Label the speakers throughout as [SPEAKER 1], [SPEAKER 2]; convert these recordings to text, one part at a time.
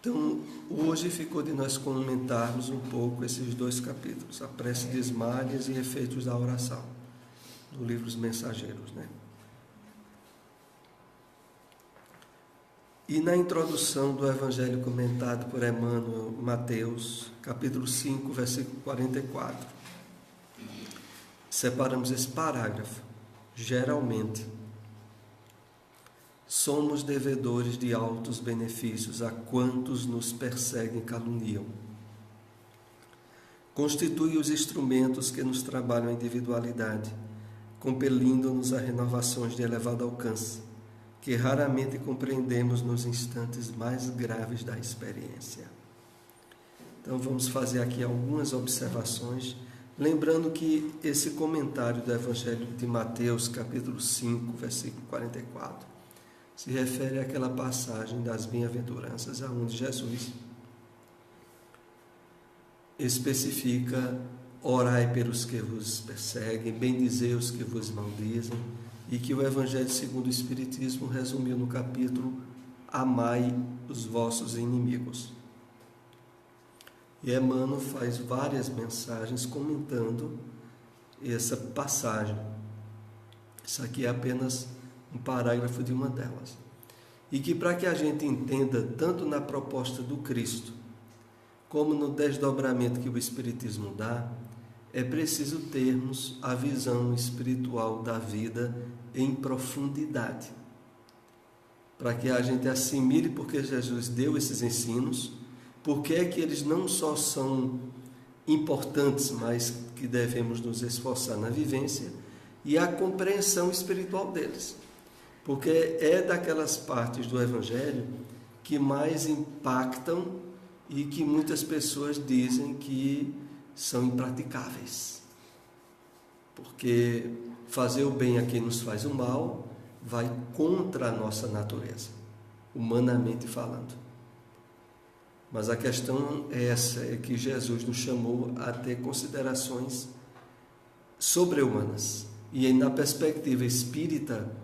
[SPEAKER 1] Então, hoje ficou de nós comentarmos um pouco esses 2 capítulos, a prece de Esmalhas e efeitos da oração, do livro Os Mensageiros, né? E na introdução do Evangelho comentado por Emmanuel, Mateus, capítulo 5, versículo 44, separamos esse parágrafo. Geralmente, somos devedores de altos benefícios a quantos nos perseguem e caluniam. Constitui os instrumentos que nos trabalham a individualidade, compelindo-nos a renovações de elevado alcance, que raramente compreendemos nos instantes mais graves da experiência. Então vamos fazer aqui algumas observações, lembrando que esse comentário do Evangelho de Mateus, capítulo 5, versículo 44, se refere àquela passagem das bem-aventuranças, onde Jesus especifica: orai pelos que vos perseguem, bendizei os que vos maldizem, e que o Evangelho segundo o Espiritismo resumiu no capítulo amai os vossos inimigos. E Emmanuel faz várias mensagens comentando essa passagem. Isso aqui é apenas um parágrafo de uma delas. E que para que a gente entenda, tanto na proposta do Cristo, como no desdobramento que o Espiritismo dá, é preciso termos a visão espiritual da vida em profundidade. Para que a gente assimile porque Jesus deu esses ensinos, porque é que eles não só são importantes, mas que devemos nos esforçar na vivência, e a compreensão espiritual deles. Porque é daquelas partes do Evangelho que mais impactam e que muitas pessoas dizem que são impraticáveis. Porque fazer o bem a quem nos faz o mal vai contra a nossa natureza, humanamente falando. Mas a questão é essa, é que Jesus nos chamou a ter considerações sobre-humanas. E na perspectiva espírita,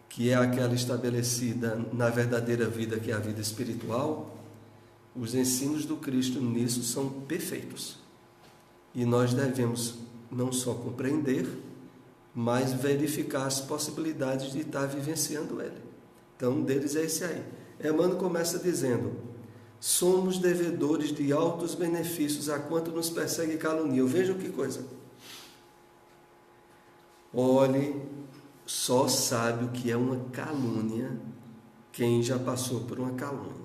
[SPEAKER 1] que é aquela estabelecida na verdadeira vida, que é a vida espiritual, os ensinos do Cristo nisso são perfeitos. E nós devemos não só compreender, mas verificar as possibilidades de estar vivenciando ele. Então, um deles é esse aí. Emmanuel começa dizendo: somos devedores de altos benefícios a quanto nos persegue e caluniam. Vejam que coisa. Olhe, só sabe o que é uma calúnia quem já passou por uma calúnia.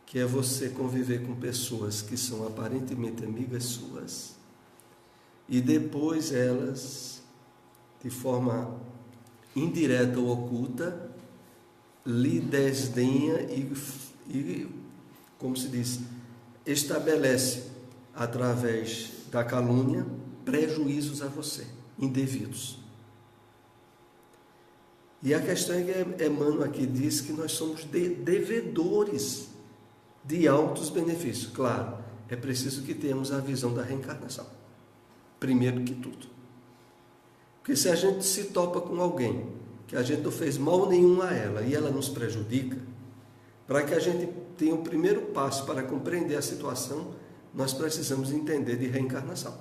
[SPEAKER 1] Que é você conviver com pessoas que são aparentemente amigas suas e depois elas, de forma indireta ou oculta, lhe desdenha e, como se diz, estabelece, através da calúnia, prejuízos a você, indevidos. E a questão é que Emmanuel aqui diz que nós somos devedores de altos benefícios. Claro, é preciso que tenhamos a visão da reencarnação, primeiro que tudo. Porque se a gente se topa com alguém que a gente não fez mal nenhum a ela e ela nos prejudica, para que a gente tenha o primeiro passo para compreender a situação, nós precisamos entender de reencarnação.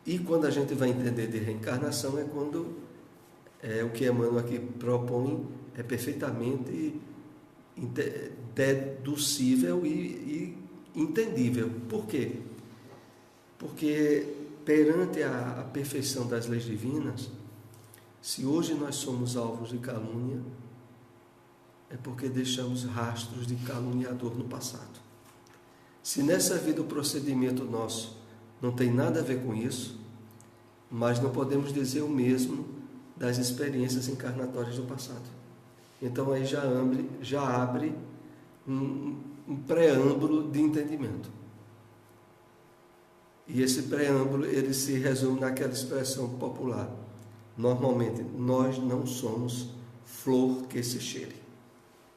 [SPEAKER 1] E quando a gente vai entender de reencarnação é quando o que Emmanuel aqui propõe é perfeitamente deducível e entendível. Por quê? Porque perante a perfeição das leis divinas, se hoje nós somos alvos de calúnia, é porque deixamos rastros de caluniador no passado. Se nessa vida o procedimento nosso não tem nada a ver com isso, mas não podemos dizer o mesmo das experiências encarnatórias do passado. Então aí já abre um preâmbulo de entendimento. E esse preâmbulo, ele se resume naquela expressão popular: normalmente, nós não somos flor que se cheire,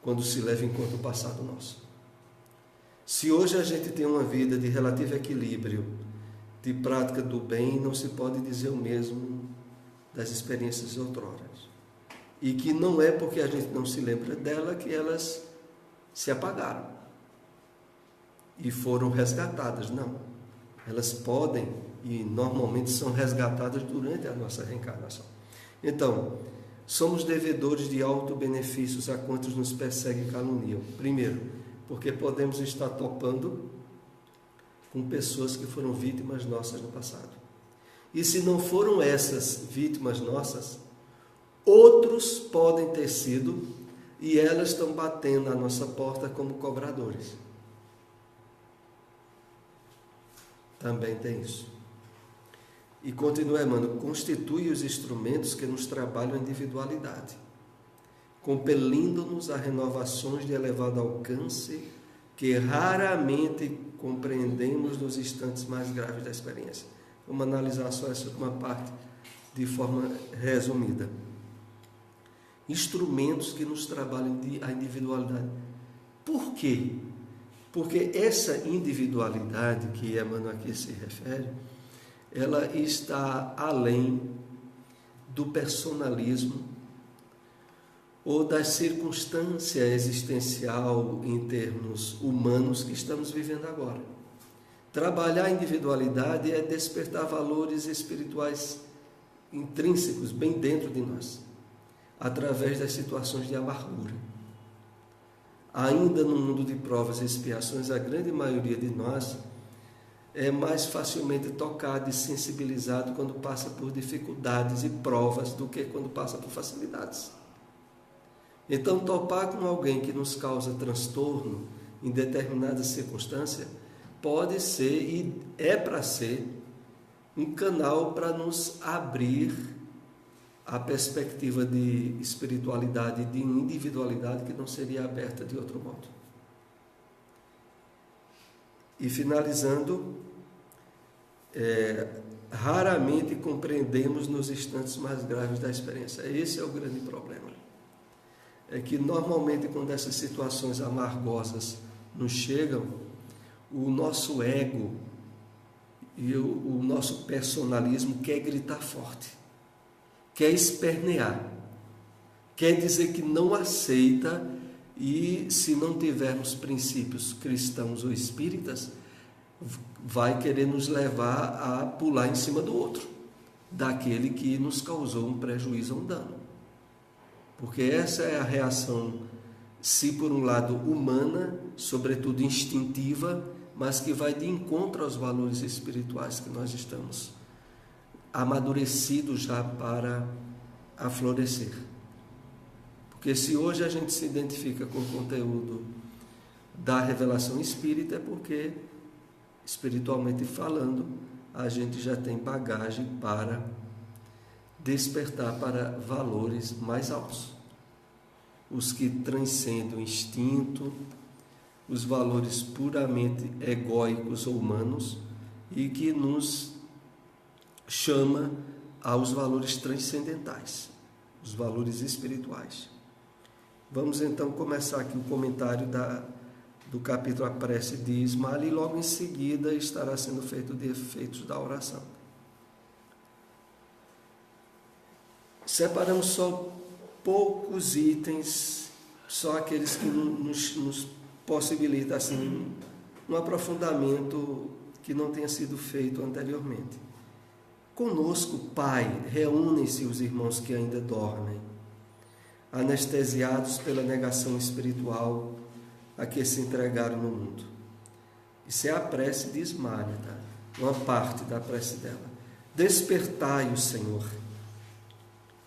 [SPEAKER 1] quando se leva em conta o passado nosso. Se hoje a gente tem uma vida de relativo equilíbrio, de prática do bem, não se pode dizer o mesmo das experiências outroras. E que não é porque a gente não se lembra dela que elas se apagaram e foram resgatadas. Não, elas podem e normalmente são resgatadas durante a nossa reencarnação. Então, somos devedores de auto-benefícios a quantos nos perseguem e caluniam. Primeiro, porque podemos estar topando com pessoas que foram vítimas nossas no passado. E se não foram essas vítimas nossas, outros podem ter sido, e elas estão batendo à nossa porta como cobradores. Também tem isso. E continua, Emmanuel, constitui os instrumentos que nos trabalham a individualidade, compelindo-nos a renovações de elevado alcance que raramente compreendemos nos instantes mais graves da experiência. Vamos analisar só essa última parte de forma resumida. Instrumentos que nos trabalham a individualidade. Por quê? Porque essa individualidade que Emmanuel aqui se refere, ela está além do personalismo ou da circunstância existencial em termos humanos que estamos vivendo agora. Trabalhar a individualidade é despertar valores espirituais intrínsecos bem dentro de nós, através das situações de amargura. Ainda no mundo de provas e expiações, a grande maioria de nós é mais facilmente tocado e sensibilizado quando passa por dificuldades e provas do que quando passa por facilidades. Então, topar com alguém que nos causa transtorno em determinada circunstância pode ser e é para ser um canal para nos abrir a perspectiva de espiritualidade e de individualidade que não seria aberta de outro modo. E finalizando, raramente compreendemos nos instantes mais graves da experiência. Esse é o grande problema. É que normalmente quando essas situações amargosas nos chegam, o nosso ego e o nosso personalismo quer gritar forte, quer espernear, quer dizer que não aceita, e se não tivermos princípios cristãos ou espíritas, vai querer nos levar a pular em cima do outro, daquele que nos causou um prejuízo ou um dano. Porque essa é a reação, se por um lado humana, sobretudo instintiva, mas que vai de encontro aos valores espirituais que nós estamos amadurecidos já para aflorescer. Porque se hoje a gente se identifica com o conteúdo da revelação espírita, é porque, espiritualmente falando, a gente já tem bagagem para despertar para valores mais altos. Os que transcendem o instinto, os valores puramente egóicos ou humanos, e que nos chama aos valores transcendentais, os valores espirituais. Vamos então começar aqui o comentário do capítulo A Prece de Ismael, e logo em seguida estará sendo feito de efeitos da oração. Separamos só poucos itens, só aqueles que nos possibilitam assim, um aprofundamento que não tenha sido feito anteriormente. Conosco, Pai, reúnem-se os irmãos que ainda dormem, anestesiados pela negação espiritual a que se entregaram no mundo. Isso é a prece de Ismael, tá? Uma parte da prece dela. Despertai-o, Senhor,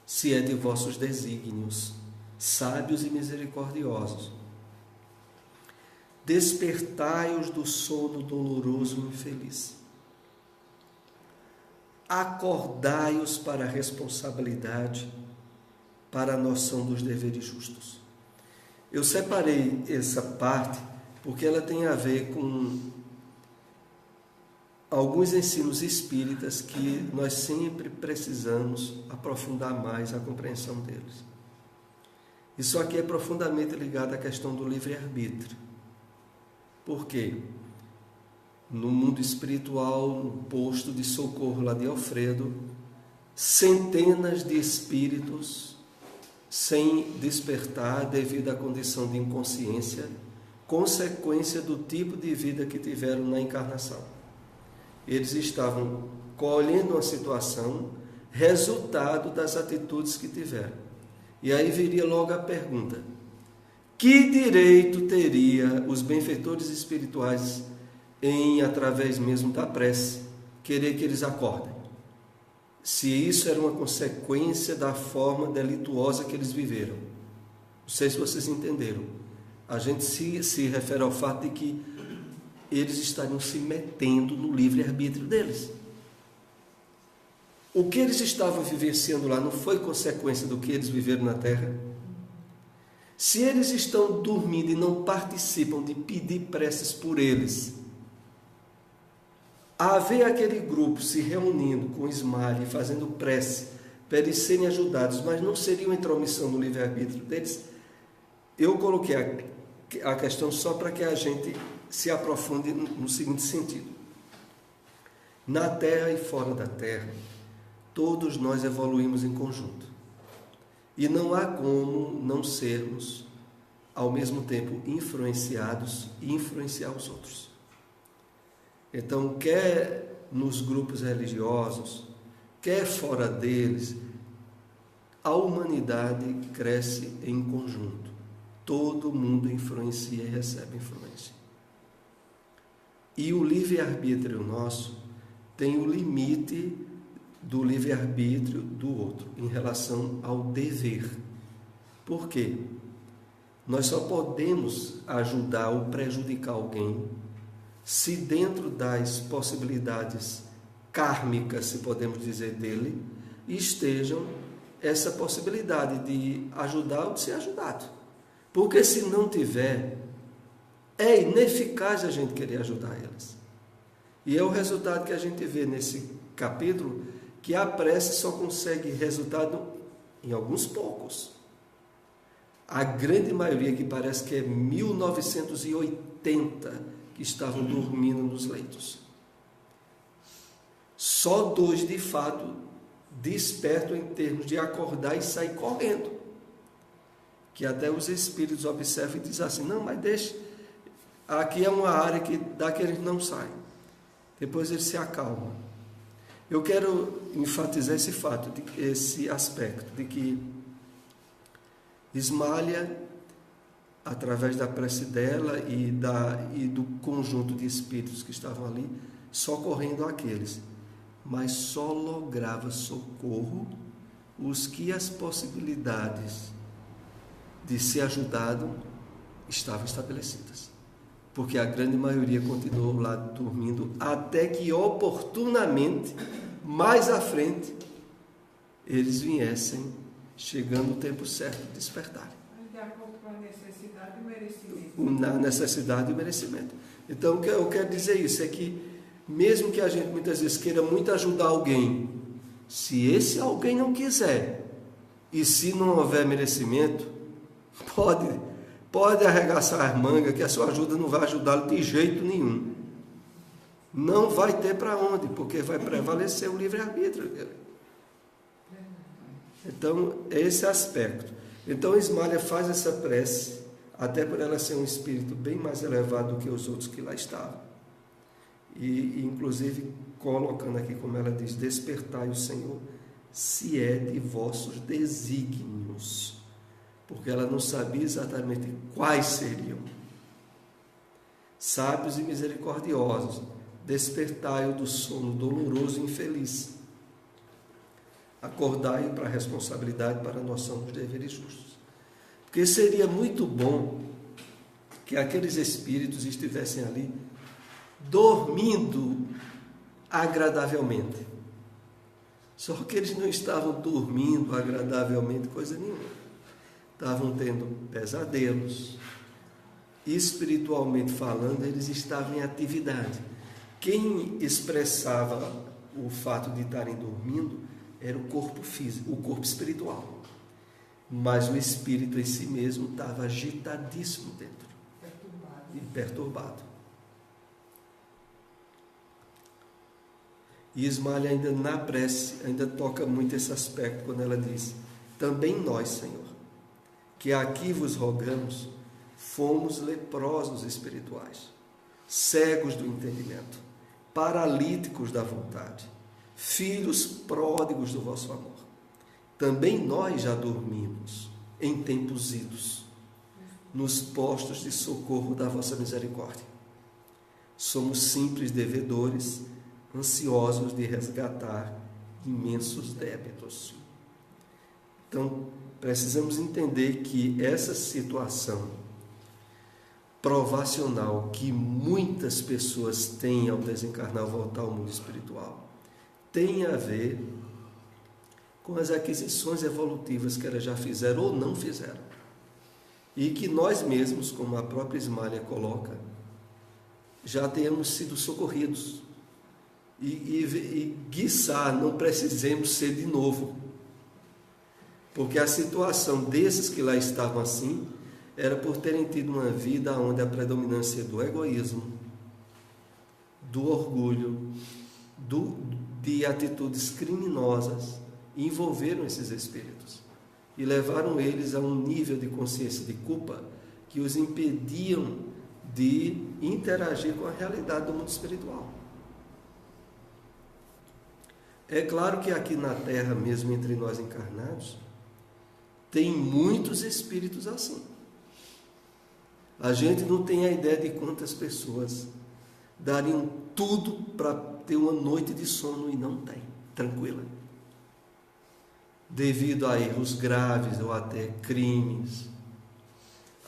[SPEAKER 1] se é de vossos desígnios, sábios e misericordiosos. Despertai-os do sono doloroso e infeliz. Acordai-os para a responsabilidade, para a noção dos deveres justos. Eu separei essa parte porque ela tem a ver com alguns ensinos espíritas que nós sempre precisamos aprofundar mais a compreensão deles. Isso aqui é profundamente ligado à questão do livre-arbítrio. Por quê? No mundo espiritual, no posto de socorro lá de Alfredo, centenas de espíritos sem despertar devido à condição de inconsciência consequência do tipo de vida que tiveram na encarnação. Eles estavam colhendo uma situação, resultado das atitudes que tiveram. E aí viria logo a pergunta: que direito teria os benfeitores espirituais em, através mesmo da prece, querer que eles acordem? Se isso era uma consequência da forma delituosa que eles viveram. Não sei se vocês entenderam. A gente se refere ao fato de que eles estariam se metendo no livre-arbítrio deles. O que eles estavam vivenciando lá não foi consequência do que eles viveram na Terra? Se eles estão dormindo e não participam de pedir preces por eles, haver aquele grupo se reunindo com Ismael e fazendo prece para eles serem ajudados, mas não seria uma intromissão no livre-arbítrio deles? Eu coloquei a questão só para que a gente se aprofunde no seguinte sentido: na Terra e fora da Terra, todos nós evoluímos em conjunto. E não há como não sermos, ao mesmo tempo, influenciados e influenciar os outros. Então, quer nos grupos religiosos, quer fora deles, a humanidade cresce em conjunto. Todo mundo influencia e recebe influência. E o livre-arbítrio nosso tem o limite do livre-arbítrio do outro em relação ao dever. Por quê? Nós só podemos ajudar ou prejudicar alguém se dentro das possibilidades kármicas, se podemos dizer, dele, estejam essa possibilidade de ajudar ou de ser ajudado. Porque se não tiver, é ineficaz a gente querer ajudar eles. E é o resultado que a gente vê nesse capítulo, que a prece só consegue resultado em alguns poucos. A grande maioria, que parece que é 1980, que estavam dormindo nos leitos. Só 2, de fato, despertam em termos de acordar e sair correndo. Que até os espíritos observam e dizem assim: não, mas deixa, aqui é uma área que daqui eles não saem. Depois eles se acalmam. Eu quero enfatizar esse fato, esse aspecto, de que Ismália, através da prece dela e do conjunto de espíritos que estavam ali, socorrendo aqueles, mas só lograva socorro os que as possibilidades de ser ajudado estavam estabelecidas. Porque a grande maioria continuou lá dormindo, até que oportunamente, mais à frente, eles viessem, chegando o tempo certo de despertarem.
[SPEAKER 2] De acordo com a necessidade e o merecimento.
[SPEAKER 1] Na necessidade e o merecimento. Então, o que eu quero dizer isso é que, mesmo que a gente muitas vezes queira muito ajudar alguém, se esse alguém não quiser, e se não houver merecimento, pode arregaçar as mangas, que a sua ajuda não vai ajudá-lo de jeito nenhum. Não vai ter para onde, porque vai prevalecer o livre-arbítrio dele. Então, esse aspecto. Então, Ismália faz essa prece, até por ela ser um espírito bem mais elevado do que os outros que lá estavam. E inclusive, colocando aqui, como ela diz: despertai o Senhor, se é de vossos desígnios. Porque ela não sabia exatamente quais seriam. Sábios e misericordiosos, despertai-o do sono doloroso e infeliz. Acordai-o para a responsabilidade, para a noção dos deveres justos. Porque seria muito bom que aqueles espíritos estivessem ali dormindo agradavelmente. Só que eles não estavam dormindo agradavelmente coisa nenhuma. Estavam tendo pesadelos. Espiritualmente falando, eles estavam em atividade. Quem expressava o fato de estarem dormindo era o corpo físico, o corpo espiritual. Mas o espírito em si mesmo estava agitadíssimo dentro. Perturbado. E Ismália, ainda na prece, ainda toca muito esse aspecto, quando ela diz: também nós, Senhor, que aqui vos rogamos, fomos leprosos espirituais, cegos do entendimento, paralíticos da vontade, filhos pródigos do vosso amor. Também nós já dormimos em tempos idos, nos postos de socorro da vossa misericórdia. Somos simples devedores, ansiosos de resgatar imensos débitos. Então, precisamos entender que essa situação provacional que muitas pessoas têm ao desencarnar, ao voltar ao mundo espiritual, tem a ver com as aquisições evolutivas que elas já fizeram ou não fizeram. E que nós mesmos, como a própria Ismália coloca, já tenhamos sido socorridos. E quiçá não precisemos ser de novo. Porque a situação desses que lá estavam assim, era por terem tido uma vida onde a predominância do egoísmo, do orgulho, de atitudes criminosas envolveram esses espíritos e levaram eles a um nível de consciência de culpa que os impediam de interagir com a realidade do mundo espiritual. É claro que aqui na Terra, mesmo entre nós encarnados, tem muitos espíritos assim. A gente não tem a ideia de quantas pessoas dariam tudo para ter uma noite de sono e não tem, tranquila. Devido a erros graves ou até crimes,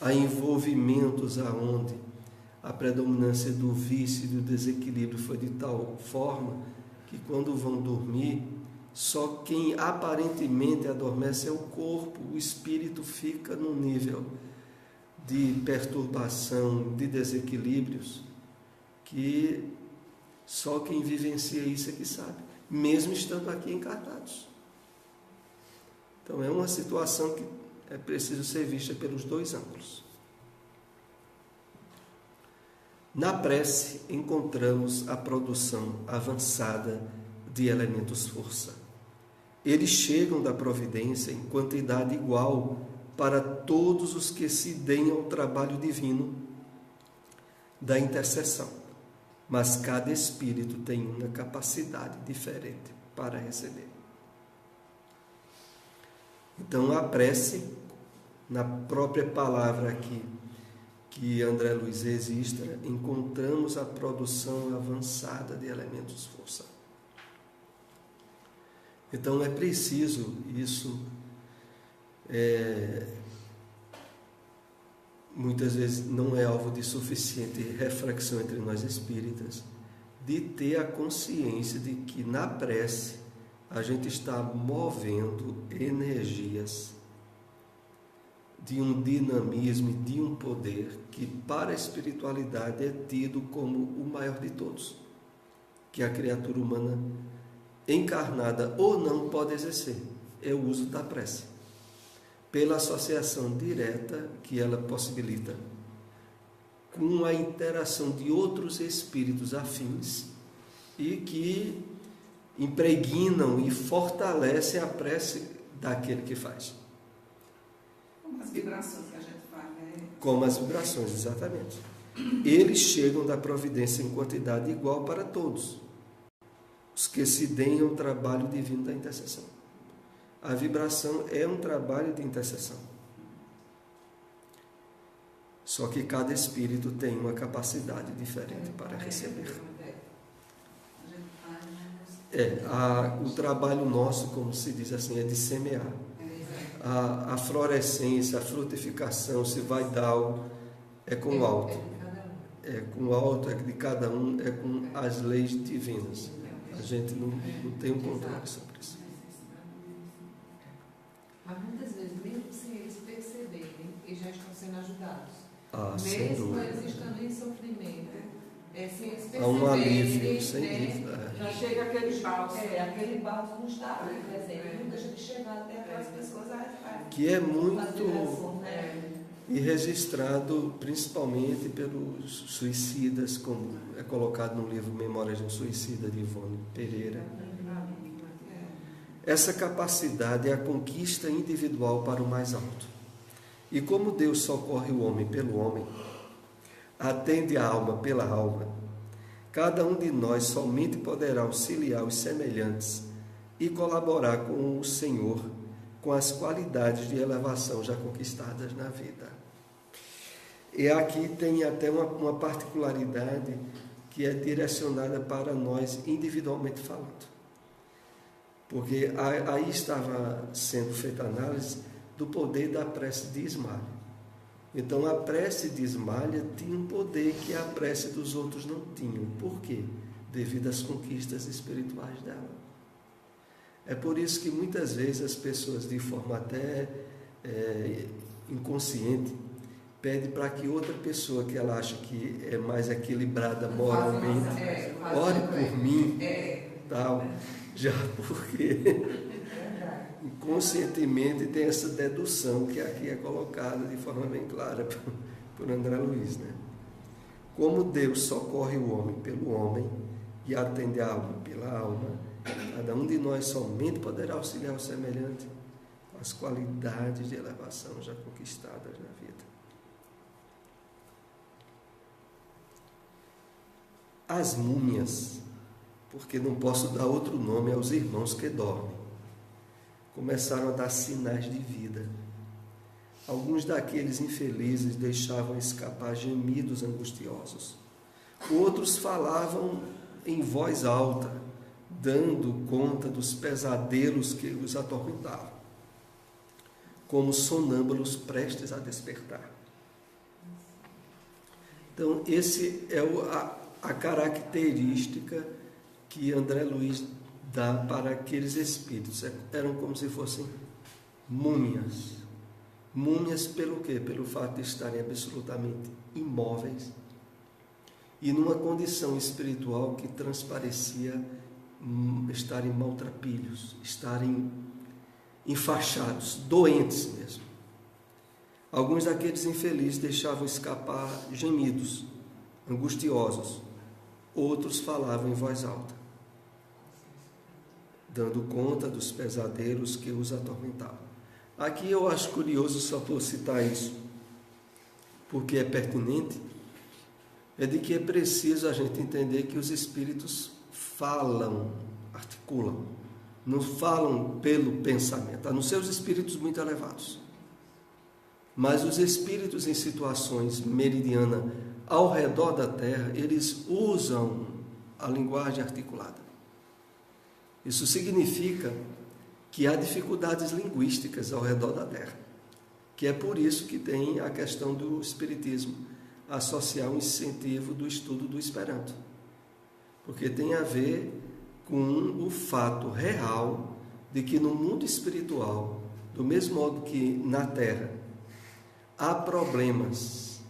[SPEAKER 1] a envolvimentos aonde a predominância do vício e do desequilíbrio foi de tal forma que quando vão dormir, só quem aparentemente adormece é o corpo, o espírito fica num nível de perturbação, de desequilíbrios, que só quem vivencia isso é que sabe, mesmo estando aqui encarnados. Então é uma situação que é preciso ser vista pelos dois ângulos. Na prece encontramos a produção avançada de elementos força. Eles chegam da providência em quantidade igual para todos os que se deem ao trabalho divino da intercessão, mas cada espírito tem uma capacidade diferente para receber. Então a prece, na própria palavra aqui que André Luiz registra, encontramos a produção avançada de elementos força. Então é preciso isso, muitas vezes não é alvo de suficiente reflexão entre nós espíritas, de ter a consciência de que na prece a gente está movendo energias de um dinamismo, de um poder que para a espiritualidade é tido como o maior de todos, que a criatura humana encarnada ou não pode exercer, é o uso da prece, pela associação direta que ela possibilita com a interação de outros espíritos afins e que impregnam e fortalecem a prece daquele que faz.
[SPEAKER 2] Como as vibrações que a gente faz, né?
[SPEAKER 1] Como as vibrações, exatamente. Eles chegam da providência em quantidade igual para todos os que se deem ao trabalho divino da intercessão. A vibração é um trabalho de intercessão. Só que cada espírito tem uma capacidade diferente para receber. O trabalho nosso, como se diz assim, é de semear. A florescência, a frutificação, se vai dar algo, é com o alto. É com o alto, é de cada um, é com as leis divinas. A gente não tem um controle sobre isso.
[SPEAKER 3] Mas muitas vezes, mesmo sem eles perceberem, eles já estão sendo ajudados.
[SPEAKER 1] Mesmo
[SPEAKER 3] eles estando em sofrimento, sem eles perceberem,
[SPEAKER 1] há um alívio, sem dúvida.
[SPEAKER 2] Já chega aquele bálsamo.
[SPEAKER 3] Aquele bálsamo não está ali presente, não deixa de chegar até aquelas pessoas.
[SPEAKER 1] Que é muito e registrado principalmente pelos suicidas, como é colocado no livro Memórias de um Suicida, de Ivone Pereira. Essa capacidade é a conquista individual para o mais alto. E como Deus socorre o homem pelo homem, atende a alma pela alma, cada um de nós somente poderá auxiliar os semelhantes e colaborar com o Senhor com as qualidades de elevação já conquistadas na vida. E aqui tem até uma particularidade que é direcionada para nós individualmente falando. Porque aí estava sendo feita análise do poder da prece de Ismalha. Então a prece de Ismalha tinha um poder que a prece dos outros não tinham. Por quê? Devido às conquistas espirituais dela. É por isso que muitas vezes as pessoas, de forma até inconsciente, pedem para que outra pessoa que ela acha que é mais equilibrada moralmente, ore por mim, tal, já porque inconscientemente tem essa dedução que aqui é colocada de forma bem clara por André Luiz, né? Como Deus socorre o homem pelo homem e atende a alma pela alma, cada um de nós somente poderá auxiliar o semelhante com as qualidades de elevação já conquistadas na vida. As múmias, porque não posso dar outro nome aos irmãos que dormem, começaram a dar sinais de vida. Alguns daqueles infelizes deixavam escapar gemidos angustiosos. Outros falavam em voz alta, dando conta dos pesadelos que os atormentavam, como sonâmbulos prestes a despertar. Então, esse é a característica que André Luiz dá para aqueles espíritos. Eram como se fossem múmias. Múmias pelo quê? Pelo fato de estarem absolutamente imóveis e numa condição espiritual que transparecia estarem maltrapilhos, estarem enfaixados, doentes mesmo. Alguns daqueles infelizes deixavam escapar gemidos angustiosos, outros falavam em voz alta, dando conta dos pesadelos que os atormentavam. Aqui eu acho curioso, só por citar isso, porque é pertinente, é de que é preciso a gente entender que os espíritos falam, articulam, não falam pelo pensamento, a não ser os espíritos muito elevados. Mas os espíritos em situações meridianas ao redor da Terra, eles usam a linguagem articulada. Isso significa que há dificuldades linguísticas ao redor da Terra, que é por isso que tem a questão do espiritismo associar um incentivo do estudo do Esperanto, porque tem a ver com o fato real de que no mundo espiritual, do mesmo modo que na Terra, há problemas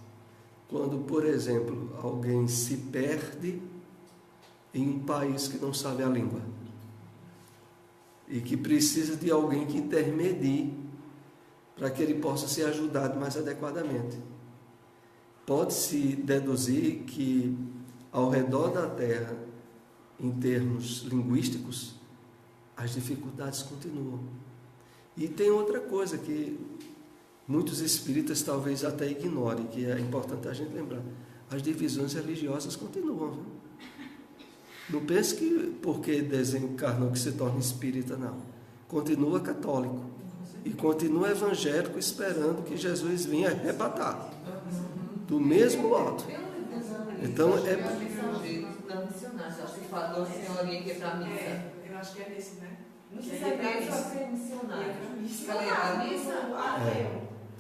[SPEAKER 1] quando, por exemplo, alguém se perde em um país que não sabe a língua e que precisa de alguém que intermedie para que ele possa ser ajudado mais adequadamente. Pode-se deduzir que ao redor da Terra, em termos linguísticos, as dificuldades continuam. E tem outra coisa que muitos espíritas talvez até ignorem, que é importante a gente lembrar. As divisões religiosas continuam. Viu? Não pense que porque desencarnou que se torna espírita, não. Continua católico. E continua evangélico esperando que Jesus venha arrebatar. Do mesmo modo. Então é...
[SPEAKER 3] Você falou, senhorinha, que é para missa.
[SPEAKER 2] Eu acho que é nesse, né?
[SPEAKER 3] Não se sabe só ser missionário.
[SPEAKER 2] Ela ia para missa?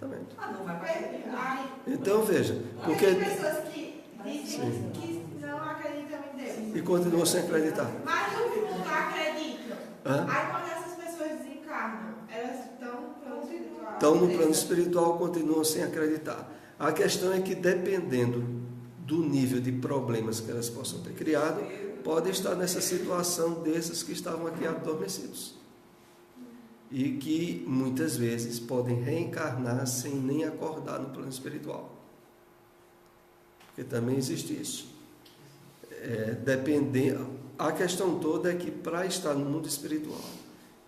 [SPEAKER 1] Também.
[SPEAKER 2] Não vai para
[SPEAKER 1] Então veja, porque
[SPEAKER 4] tem pessoas que dizem que não acreditam em Deus
[SPEAKER 1] e continuam sem acreditar.
[SPEAKER 4] mas no fundo acreditam.
[SPEAKER 1] Hã?
[SPEAKER 4] Aí quando essas pessoas desencarnam, elas estão no plano espiritual.
[SPEAKER 1] Então no plano espiritual continuam sem acreditar. A questão é que dependendo do nível de problemas que elas possam ter criado, pode estar nessa situação desses que estavam aqui adormecidos. E que muitas vezes podem reencarnar sem nem acordar no plano espiritual. Porque também existe isso. A questão toda é que para estar no mundo espiritual,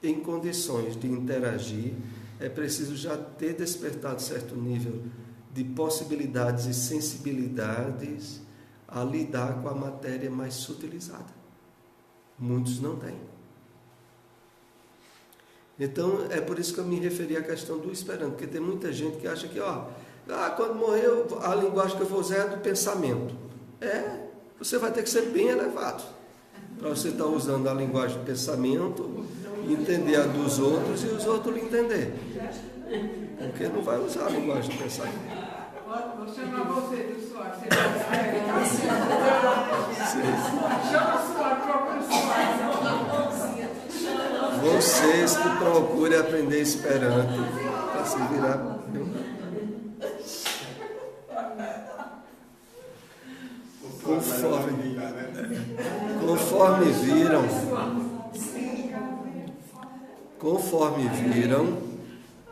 [SPEAKER 1] em condições de interagir é preciso já ter despertado certo nível de possibilidades e sensibilidades a lidar com a matéria mais sutilizada. Muitos não têm. Então, é por isso que eu me referi à questão do esperando, porque tem muita gente que acha que, quando morrer, a linguagem que eu vou usar é do pensamento. Você vai ter que ser bem elevado para você estar usando a linguagem do pensamento, entender a dos outros e os outros lhe entender. Porque não vai usar a linguagem do pensamento.
[SPEAKER 2] Vou chamar você do suor. Você chama o suor, procura o suor.
[SPEAKER 1] Vocês que procurem aprender Esperanto para se virar. Conforme viram,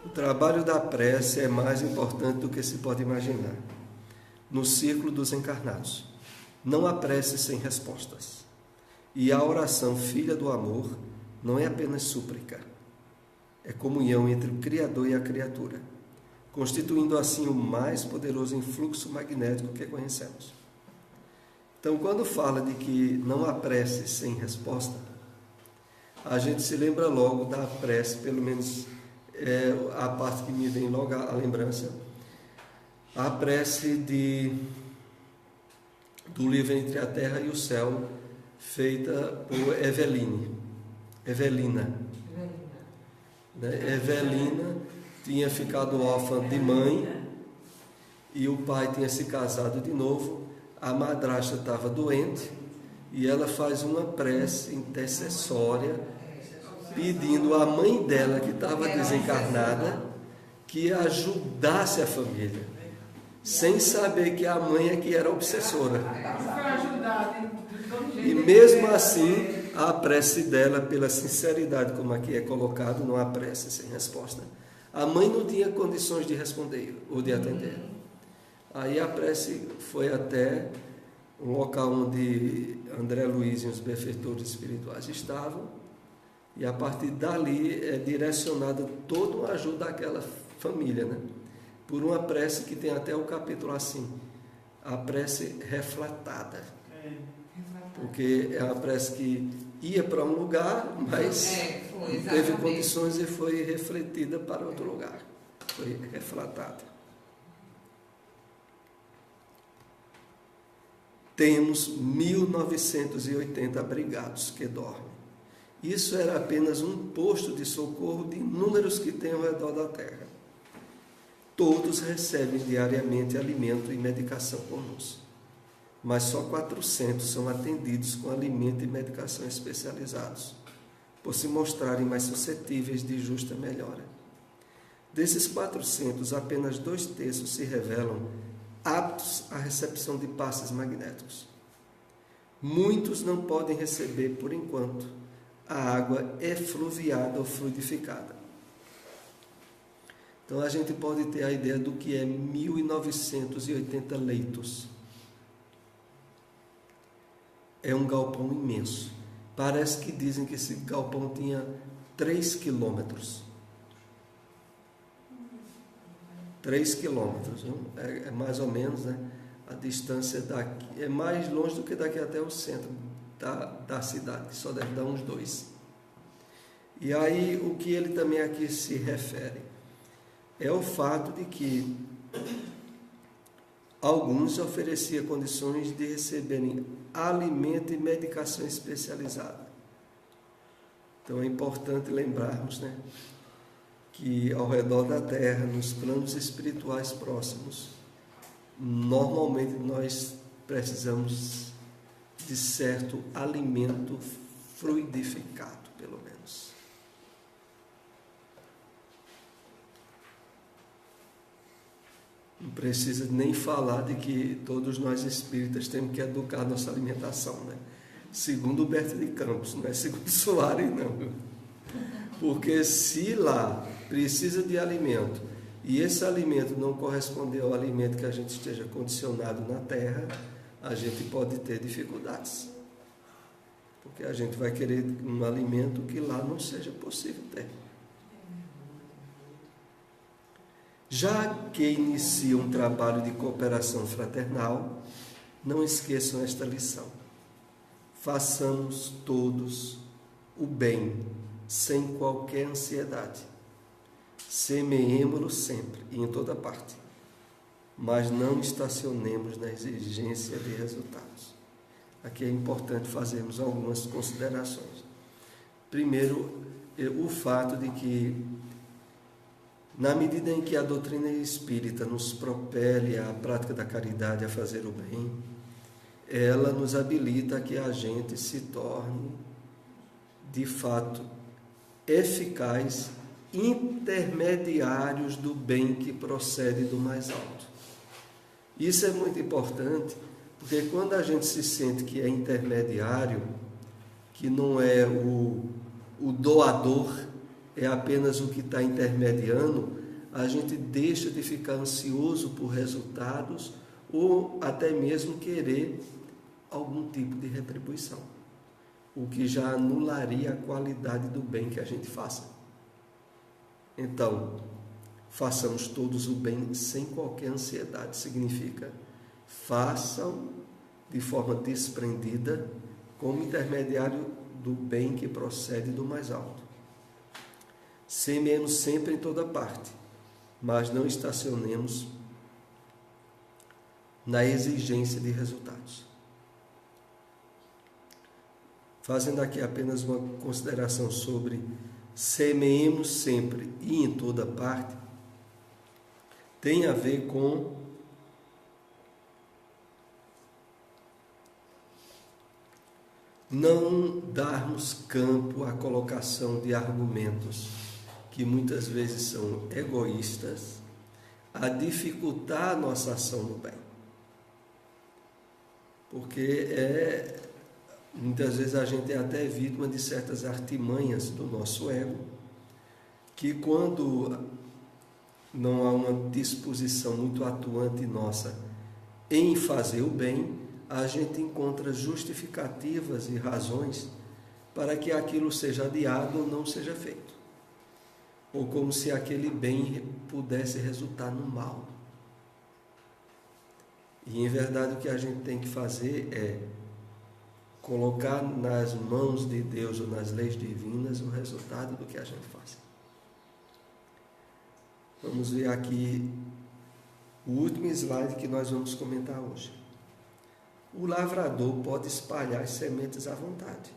[SPEAKER 1] o trabalho da prece é mais importante do que se pode imaginar. No círculo dos encarnados, não há prece sem respostas. E a oração filha do amor não é apenas súplica, é comunhão entre o Criador e a criatura, constituindo assim o mais poderoso influxo magnético que conhecemos. Então, quando fala de que não há prece sem resposta, a gente se lembra logo da prece, pelo menos a parte que me vem logo à lembrança, a prece do livro Entre a Terra e o Céu, feita por Evelina. Evelina tinha ficado órfã de mãe e o pai tinha se casado de novo, a madrasta estava doente e ela faz uma prece intercessória pedindo à mãe dela, que estava desencarnada, que ajudasse a família, sem saber que a mãe é que era obsessora. E mesmo assim, a prece dela, pela sinceridade, como aqui é colocado, não há prece sem resposta, a mãe não tinha condições de responder ou de atender. Aí a prece foi até um local onde André Luiz e os benfeitores espirituais estavam, e a partir dali é direcionada toda uma ajuda àquela família, por uma prece que tem até o capítulo assim, a prece refletada. Porque é uma prece que ia para um lugar, mas não teve condições e foi refletida para outro lugar. Foi refletada. Temos 1980 abrigados que dormem. Isso era apenas um posto de socorro de inúmeros que tem ao redor da terra. Todos recebem diariamente alimento e medicação conosco, mas só 400 são atendidos com alimento e medicação especializados, por se mostrarem mais suscetíveis de justa melhora. Desses 400, apenas 2/3 se revelam aptos à recepção de passes magnéticos. Muitos não podem receber, por enquanto, a água efluviada ou fluidificada. Então a gente pode ter a ideia do que é 1980 leitos. É um galpão imenso. Parece que dizem que esse galpão tinha 3 quilômetros. 3 quilômetros, é mais ou menos, a distância daqui. É mais longe do que daqui até o centro da cidade, que só deve dar uns 2. E aí, o que ele também aqui se refere é o fato de que alguns ofereciam condições de receberem alimento e medicação especializada. Então é importante lembrarmos, que ao redor da Terra, nos planos espirituais próximos, normalmente nós precisamos de certo alimento fluidificado, pelo menos. Não precisa nem falar de que todos nós espíritas temos que educar nossa alimentação, Segundo Humberto de Campos, não é segundo Soares, não. Porque se lá precisa de alimento e esse alimento não corresponder ao alimento que a gente esteja condicionado na Terra, a gente pode ter dificuldades. Porque a gente vai querer um alimento que lá não seja possível ter. Já que iniciam um trabalho de cooperação fraternal, não esqueçam esta lição. Façamos todos o bem, sem qualquer ansiedade. Semeemo-lo sempre e em toda parte, mas não estacionemos na exigência de resultados. Aqui é importante fazermos algumas considerações. Primeiro, o fato de que, na medida em que a doutrina espírita nos propele à prática da caridade, a fazer o bem, ela nos habilita a que a gente se torne, de fato, eficaz, intermediários do bem que procede do mais alto. Isso é muito importante, porque quando a gente se sente que é intermediário, que não é o doador, é apenas o que está intermediando, a gente deixa de ficar ansioso por resultados ou até mesmo querer algum tipo de retribuição, o que já anularia a qualidade do bem que a gente faça. Então, façamos todos o bem sem qualquer ansiedade. Significa, façam de forma desprendida, como intermediário do bem que procede do mais alto. Semeemos sempre em toda parte, mas não estacionemos na exigência de resultados. Fazendo aqui apenas uma consideração sobre semeemos sempre e em toda parte, tem a ver com não darmos campo à colocação de argumentos que muitas vezes são egoístas, a dificultar a nossa ação no bem. Porque muitas vezes a gente é até vítima de certas artimanhas do nosso ego, que quando não há uma disposição muito atuante nossa em fazer o bem, a gente encontra justificativas e razões para que aquilo seja adiado ou não seja feito. Ou como se aquele bem pudesse resultar no mal. E em verdade o que a gente tem que fazer é colocar nas mãos de Deus ou nas leis divinas o resultado do que a gente faz. Vamos ver aqui o último slide que nós vamos comentar hoje. O lavrador pode espalhar as sementes à vontade,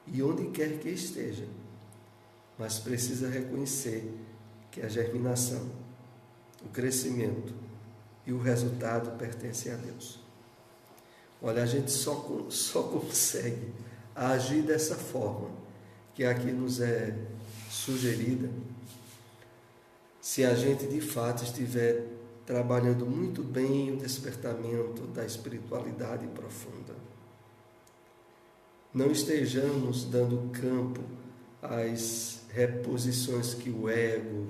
[SPEAKER 1] e onde quer que esteja, mas precisa reconhecer que a germinação, o crescimento e o resultado pertencem a Deus. Olha, a gente só consegue agir dessa forma, que aqui nos é sugerida, se a gente de fato estiver trabalhando muito bem o despertamento da espiritualidade profunda. Não estejamos dando campo às reposições que o ego,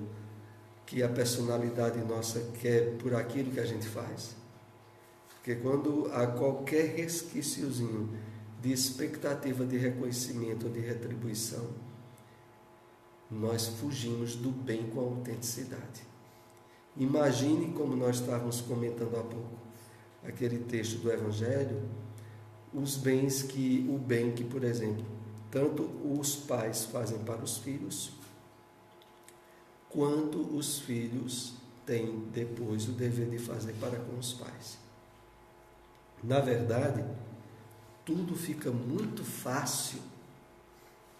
[SPEAKER 1] que a personalidade nossa quer por aquilo que a gente faz. Porque quando há qualquer resquíciozinho de expectativa de reconhecimento ou de retribuição, nós fugimos do bem com autenticidade. Imagine, como nós estávamos comentando há pouco, aquele texto do Evangelho, o bem que, por exemplo, tanto os pais fazem para os filhos, quanto os filhos têm depois o dever de fazer para com os pais. Na verdade, tudo fica muito fácil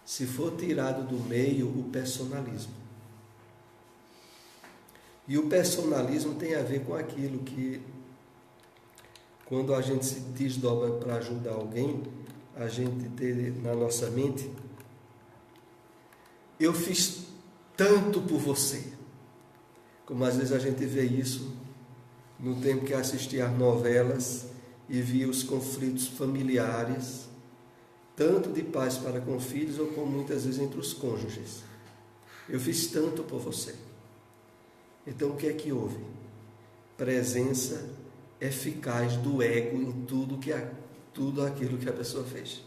[SPEAKER 1] se for tirado do meio o personalismo. E o personalismo tem a ver com aquilo que, quando a gente se desdobra para ajudar alguém, a gente tem na nossa mente: eu fiz tanto por você. Como às vezes a gente vê isso no tempo que assistia às novelas e via os conflitos familiares, tanto de pais para com filhos, ou como muitas vezes entre os cônjuges. Eu fiz tanto por você. Então o que é que houve? Presença eficaz do ego em tudo aquilo que a pessoa fez.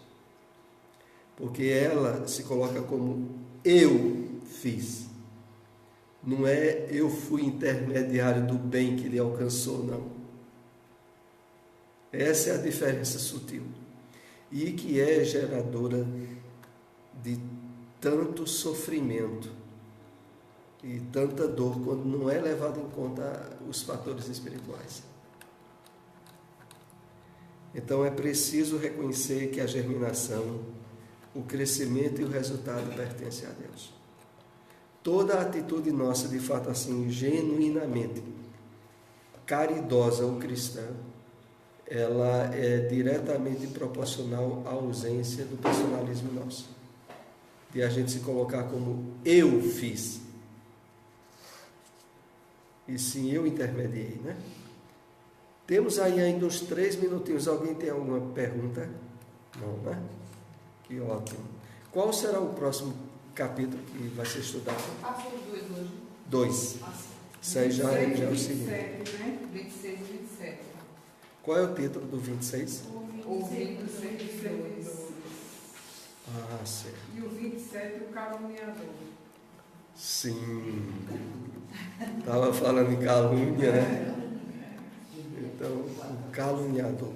[SPEAKER 1] Porque ela se coloca como eu fiz. Não é eu fui intermediário do bem que lhe alcançou, não. Essa é a diferença sutil. E que é geradora de tanto sofrimento e tanta dor quando não é levado em conta os fatores espirituais. Então é preciso reconhecer que a germinação, o crescimento e o resultado pertencem a Deus. Toda a atitude nossa, de fato assim, genuinamente caridosa ou cristã, ela é diretamente proporcional à ausência do personalismo nosso. De a gente se colocar como eu fiz. E sim, eu intermediei, né? Temos aí ainda uns 3 minutinhos. Alguém tem alguma pergunta? Não, né? Que ótimo. Qual será o próximo capítulo que vai ser estudado?
[SPEAKER 3] Passou os 2 hoje.
[SPEAKER 1] 2. Isso aí já é o seguinte.
[SPEAKER 3] 26 e 27.
[SPEAKER 1] Qual é o título do 26?
[SPEAKER 3] Ouvindo seguidores.
[SPEAKER 1] Ah, certo.
[SPEAKER 2] E o 27, o caluniador.
[SPEAKER 1] Sim. Estava falando em calúnia, né? Então, o caluniador.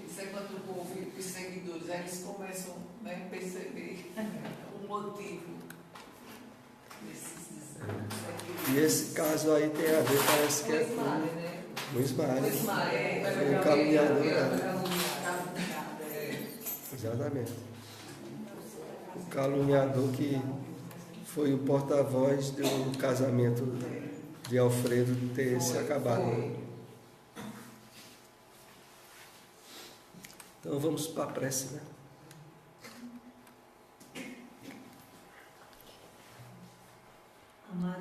[SPEAKER 2] Isso é quando o povo, os seguidores, eles começam, né, a perceber o motivo desses seguidores.
[SPEAKER 1] E esse caso aí tem a ver, parece que é
[SPEAKER 3] O Ismael, né?
[SPEAKER 1] com o Ismael.
[SPEAKER 3] O Ismael.
[SPEAKER 1] O caluniador.
[SPEAKER 3] É.
[SPEAKER 1] Exatamente. O caluniador que foi o porta-voz do casamento de Alfredo ter se acabado. Então vamos para a prece, né?
[SPEAKER 5] Amado